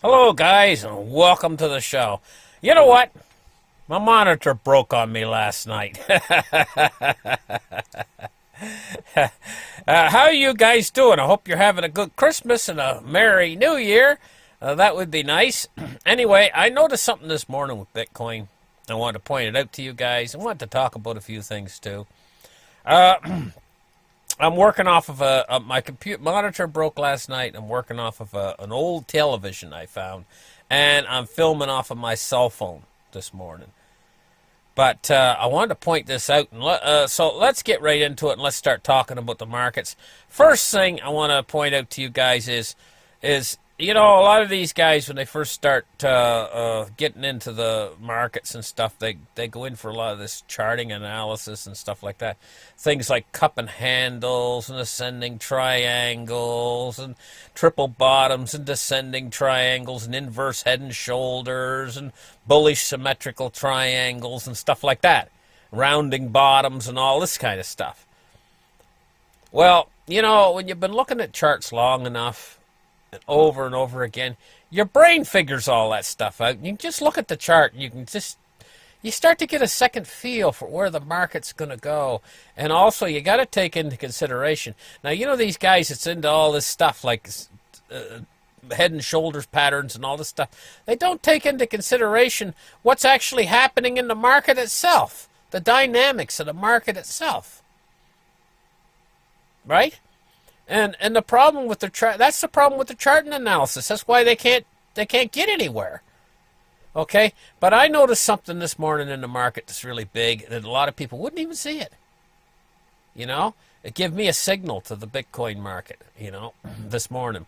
Hello, guys, and welcome to the show. You know what? My monitor broke on me last night. How are you guys doing? I hope you're having a good Christmas and a Merry New Year. That would be nice. Anyway, I noticed something this morning with Bitcoin. I wanted to point it out to you guys. I wanted to talk about a few things, too. I'm working off of my computer monitor broke last night. I'm working off of an old television I found, and I'm filming off of my cell phone this morning. But I wanted to point this out, and so let's get right into it and let's start talking about the markets. First thing I want to point out to you guys is you know, a lot of these guys, when they first start getting into the markets and stuff, they go in for a lot of this charting analysis and stuff like that. Things like cup and handles and ascending triangles and triple bottoms and descending triangles and inverse head and shoulders and bullish symmetrical triangles and stuff like that. Rounding bottoms and all this kind of stuff. Well, you know, when you've been looking at charts long enough, and over again, your brain figures all that stuff out. You can just look at the chart and you start to get a second feel for where the market's going to go. And also, you got to take into consideration. Now, you know these guys that's into all this stuff like head and shoulders patterns and all this stuff. They don't take into consideration what's actually happening in the market itself, the dynamics of the market itself. Right? And the problem with that's the problem with the charting analysis. That's why they can't get anywhere. Okay? But I noticed something this morning in the market that's really big that a lot of people wouldn't even see it. You know? It gave me a signal to the Bitcoin market, you know, this morning.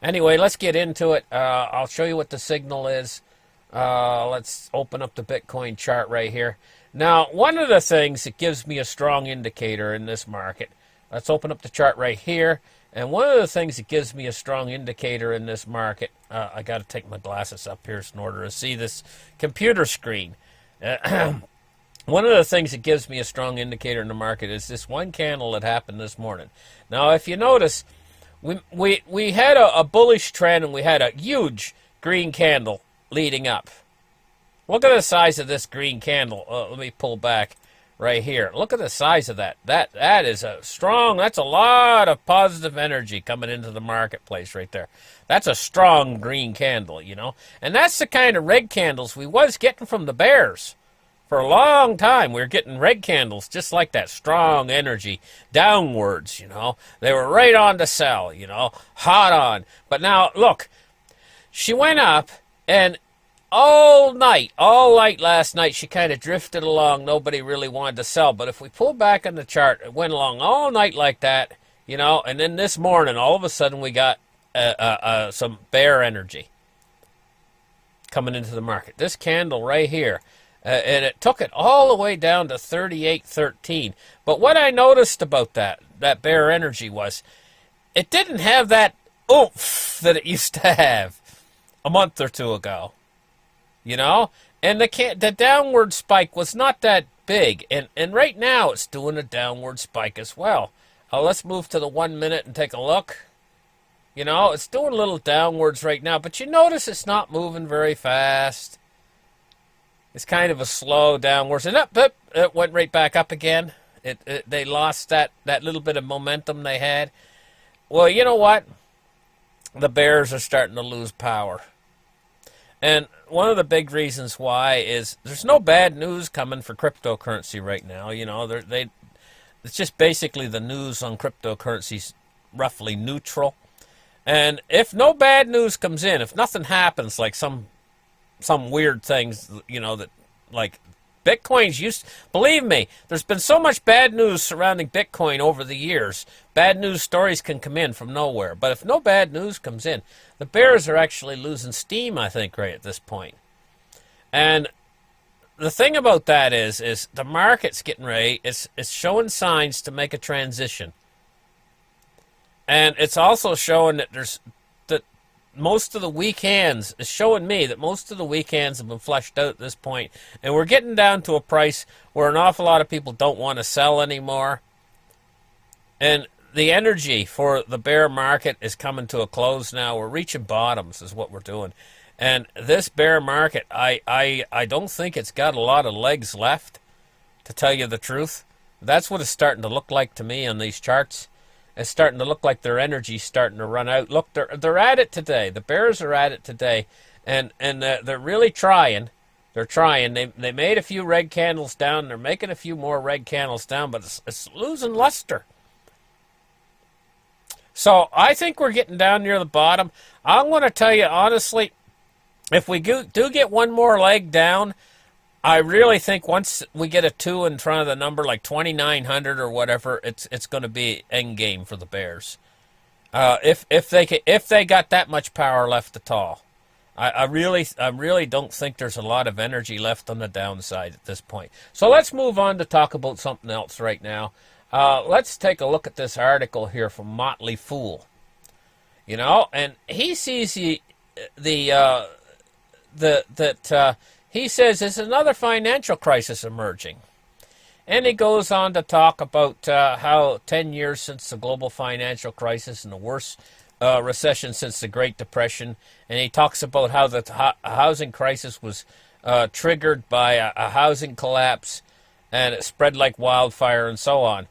Anyway, let's get into it. I'll show you what the signal is. Let's open up the Bitcoin chart right here. Now, one of the things that gives me a strong indicator in this market, let's open up the chart right here. And one of the things that gives me a strong indicator in this market, I got to take my glasses up here in order to see this computer screen. One of the things that gives me a strong indicator in the market is this one candle that happened this morning. Now, if you notice, we had a bullish trend and we had a huge green candle leading up. Look at the size of this green candle. Let me pull back. Right here. Look at the size of that. That is that's a lot of positive energy coming into the marketplace right there. That's a strong green candle, you know. And that's the kind of red candles we was getting from the bears. For a long time, we were getting red candles just like that. Strong energy downwards, you know. They were right on to sell, you know. Hot on. But now, look. She went up and all night last night, she kind of drifted along. Nobody really wanted to sell. But if we pull back on the chart, it went along all night like that, you know. And then this morning, all of a sudden, we got some bear energy coming into the market. This candle right here. And it took it all the way down to 38.13. But what I noticed about that bear energy was it didn't have that oomph that it used to have a month or two ago. You know, and the downward spike was not that big, and right now it's doing a downward spike as well. Let's move to the 1 minute and take a look. You know, it's doing a little downwards right now, but you notice it's not moving very fast. It's kind of a slow downwards, and it went right back up again. They lost that little bit of momentum they had. Well, you know what? The bears are starting to lose power. And one of the big reasons why is there's no bad news coming for cryptocurrency right now. You know, it's just basically the news on cryptocurrency's roughly neutral. And if no bad news comes in, if nothing happens like some weird things, you know, that like Bitcoin's believe me, there's been so much bad news surrounding Bitcoin over the years. Bad news stories can come in from nowhere. But if no bad news comes in, the bears are actually losing steam, I think, right at this point. And the thing about that is the market's getting ready. It's showing signs to make a transition. And it's also showing that most of the weak hands is showing me that most of the weak hands have been flushed out at this point, and we're getting down to a price where an awful lot of people don't want to sell anymore. And the energy for the bear market is coming to a close now. We're reaching bottoms is what we're doing. And this bear market, I don't think it's got a lot of legs left, to tell you the truth. That's what it's starting to look like to me on these charts. It's starting to look like their energy's starting to run out. Look, they're at it today. The bears are at it today, and they're really trying. They're trying. They made a few red candles down. They're making a few more red candles down, but it's losing luster. So I think we're getting down near the bottom. I'm going to tell you honestly, if we do get one more leg down, I really think once we get a 2 in front of the number, like 2,900 or whatever, it's going to be end game for the Bears. If they got that much power left at all, I really don't think there's a lot of energy left on the downside at this point. So let's move on to talk about something else right now. Let's take a look at this article here from Motley Fool. And he sees he says there's another financial crisis emerging. And he goes on to talk about how 10 years since the global financial crisis and the worst recession since the Great Depression. And he talks about how the housing crisis was triggered by a housing collapse and it spread like wildfire and so on.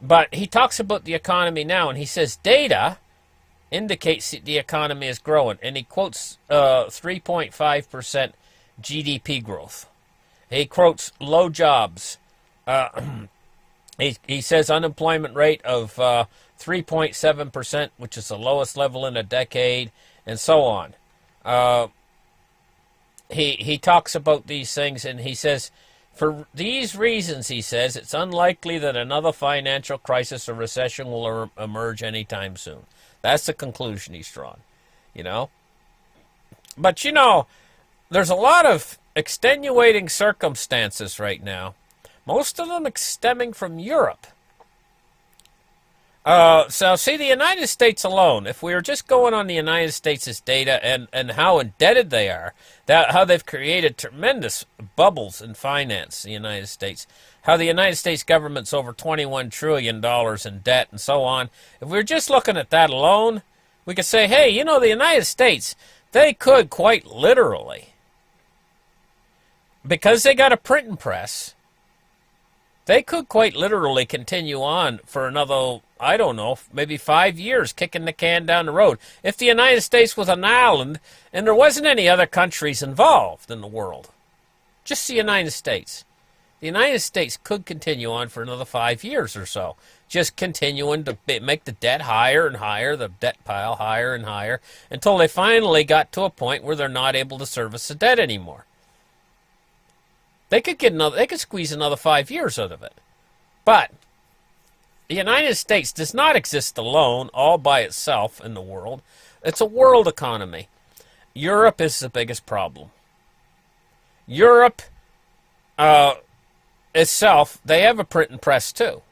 But he talks about the economy now, and he says data indicates the economy is growing. And he quotes 3.5% GDP growth. He quotes low jobs. He says unemployment rate of 3.7%, which is the lowest level in a decade, and so on. He talks about these things, and he says, for these reasons, he says, it's unlikely that another financial crisis or recession will emerge anytime soon. That's the conclusion he's drawn, But, there's a lot of extenuating circumstances right now, most of them stemming from Europe. So, see, the United States alone, if we were just going on the United States' data and how indebted they are, how they've created tremendous bubbles in finance, the United States, how the United States government's over $21 trillion in debt and so on. If we were just looking at that alone, we could say, hey, the United States, they could quite literally, because they got a printing press, they could quite literally continue on for another, I don't know, maybe 5 years, kicking the can down the road. If the United States was an island and there wasn't any other countries involved in the world, just the United States. The United States could continue on for another 5 years or so, just continuing to make the debt higher and higher, the debt pile higher and higher, until they finally got to a point where they're not able to service the debt anymore. They could squeeze another 5 years out of it. But the United States does not exist alone, all by itself in the world. It's a world economy. Europe is the biggest problem. Europe itself, they have a printing press too,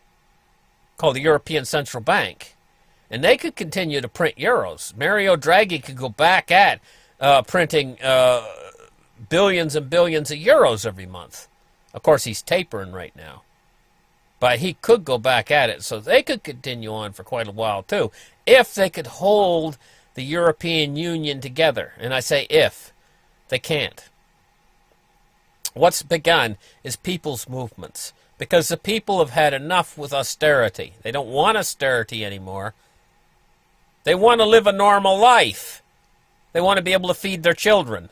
called the European Central Bank. And they could continue to print euros. Mario Draghi could go back at printing billions and billions of euros every month. Of course, he's tapering right now. But he could go back at it. So they could continue on for quite a while, too, if they could hold the European Union together. And I say if. They can't. What's begun is people's movements. Because the people have had enough with austerity. They don't want austerity anymore. They want to live a normal life. They want to be able to feed their children.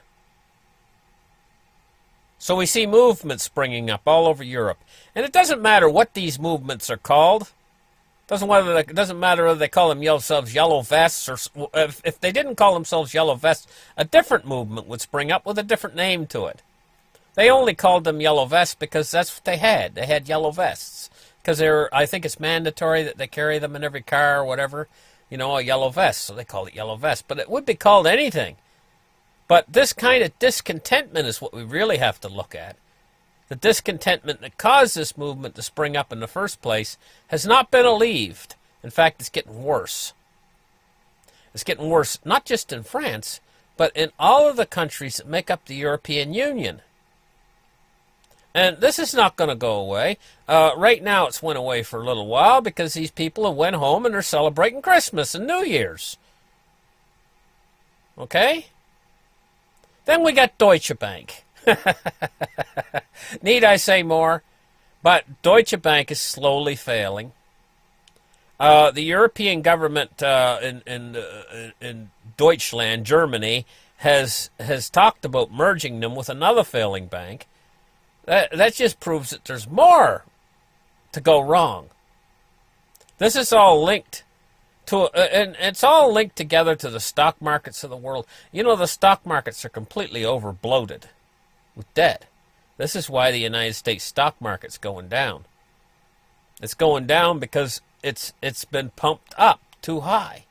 So we see movements springing up all over Europe. And it doesn't matter what these movements are called. It doesn't matter whether they call themselves yellow vests, or if they didn't call themselves yellow vests, a different movement would spring up with a different name to it. They only called them yellow vests because that's what they had. They had yellow vests. Because I think it's mandatory that they carry them in every car or whatever. A yellow vest. So they call it yellow vest. But it would be called anything. But this kind of discontentment is what we really have to look at. The discontentment that caused this movement to spring up in the first place has not been alleviated. In fact, it's getting worse. It's getting worse not just in France, but in all of the countries that make up the European Union. And this is not going to go away. Right now it's went away for a little while because these people have went home and they're celebrating Christmas and New Year's. Okay? Then we got Deutsche Bank. Need I say more? But Deutsche Bank is slowly failing. The European government in Deutschland, Germany, has talked about merging them with another failing bank. That just proves that there's more to go wrong. This is all linked to, and it's all linked together to the stock markets of the world. You know, the stock markets are completely overbloated with debt. This is why the United States stock market's going down. It's going down because it's been pumped up too high.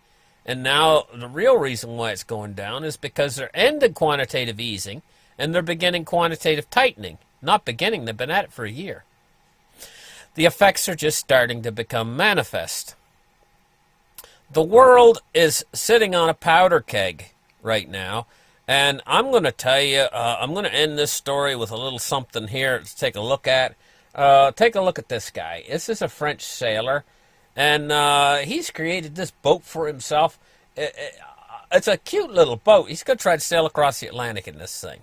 And now the real reason why it's going down is because they're ending quantitative easing and they're beginning quantitative tightening. Not beginning, they've been at it for a year. The effects are just starting to become manifest. The world is sitting on a powder keg right now, and I'm going to tell you, I'm going to end this story with a little something here to take a look at. Take a look at this guy. This is a French sailor, and he's created this boat for himself. It's a cute little boat. He's going to try to sail across the Atlantic in this thing.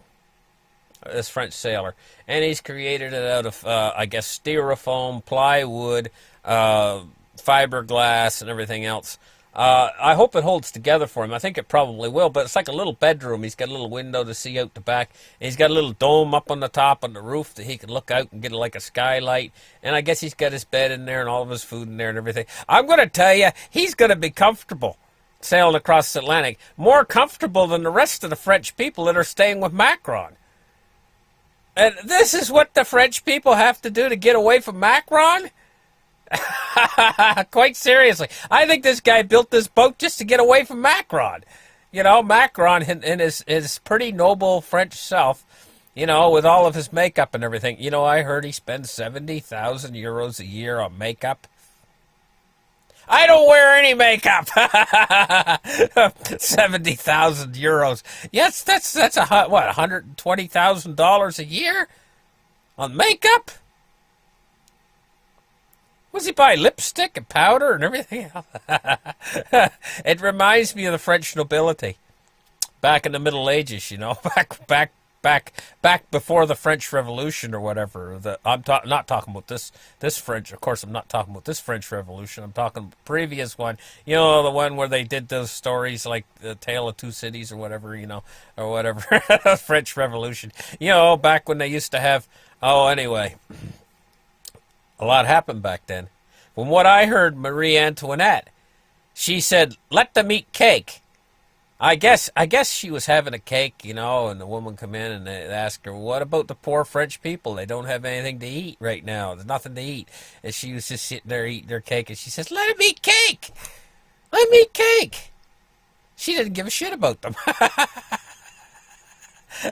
This French sailor, and he's created it out of, I guess, styrofoam, plywood, fiberglass, and everything else. I hope it holds together for him. I think it probably will, but it's like a little bedroom. He's got a little window to see out the back, and he's got a little dome up on the top on the roof that he can look out and get like a skylight, and I guess he's got his bed in there and all of his food in there and everything. I'm going to tell you, he's going to be comfortable sailing across the Atlantic, more comfortable than the rest of the French people that are staying with Macron. And this is what the French people have to do to get away from Macron? Quite seriously. I think this guy built this boat just to get away from Macron. You know, Macron in his pretty noble French self, you know, with all of his makeup and everything. You know, I heard he spends 70,000 euros a year on makeup. I don't wear any makeup. 70,000 euros. Yes, that's what, $120,000 a year on makeup? Was he buy lipstick and powder and everything else? It reminds me of the French nobility back in the Middle Ages, you know, back before the French Revolution or whatever. I'm not talking about this French. Of course, I'm not talking about this French Revolution. I'm talking the previous one. You know, the one where they did those stories like the Tale of Two Cities or whatever. You know, or whatever. French Revolution. You know, back when they used to have. Oh, anyway, a lot happened back then. From what I heard, Marie Antoinette, she said, "Let them eat cake." I guess she was having a cake, you know, and the woman come in and they asked her, "What about the poor French people? They don't have anything to eat right now. There's nothing to eat." And she was just sitting there eating her cake, and she says, "Let them eat cake. Let them eat cake." She didn't give a shit about them.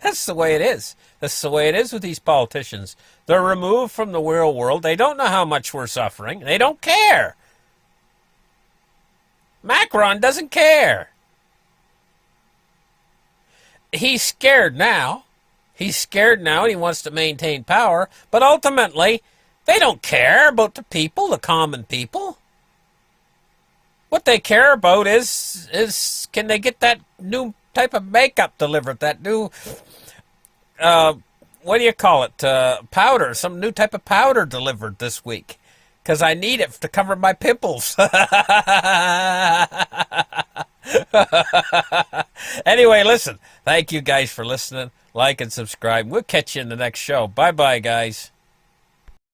That's the way it is. That's the way it is with these politicians. They're removed from the real world. They don't know how much we're suffering. They don't care. Macron doesn't care. He's scared now. He's scared now and he wants to maintain power. But ultimately, they don't care about the people, the common people. What they care about is can they get that new type of makeup delivered, that new, what do you call it, powder, some new type of powder delivered this week. Because I need it to cover my pimples. Anyway, listen. Thank you guys for listening. Like and subscribe. We'll catch you in the next show. Bye-bye, guys.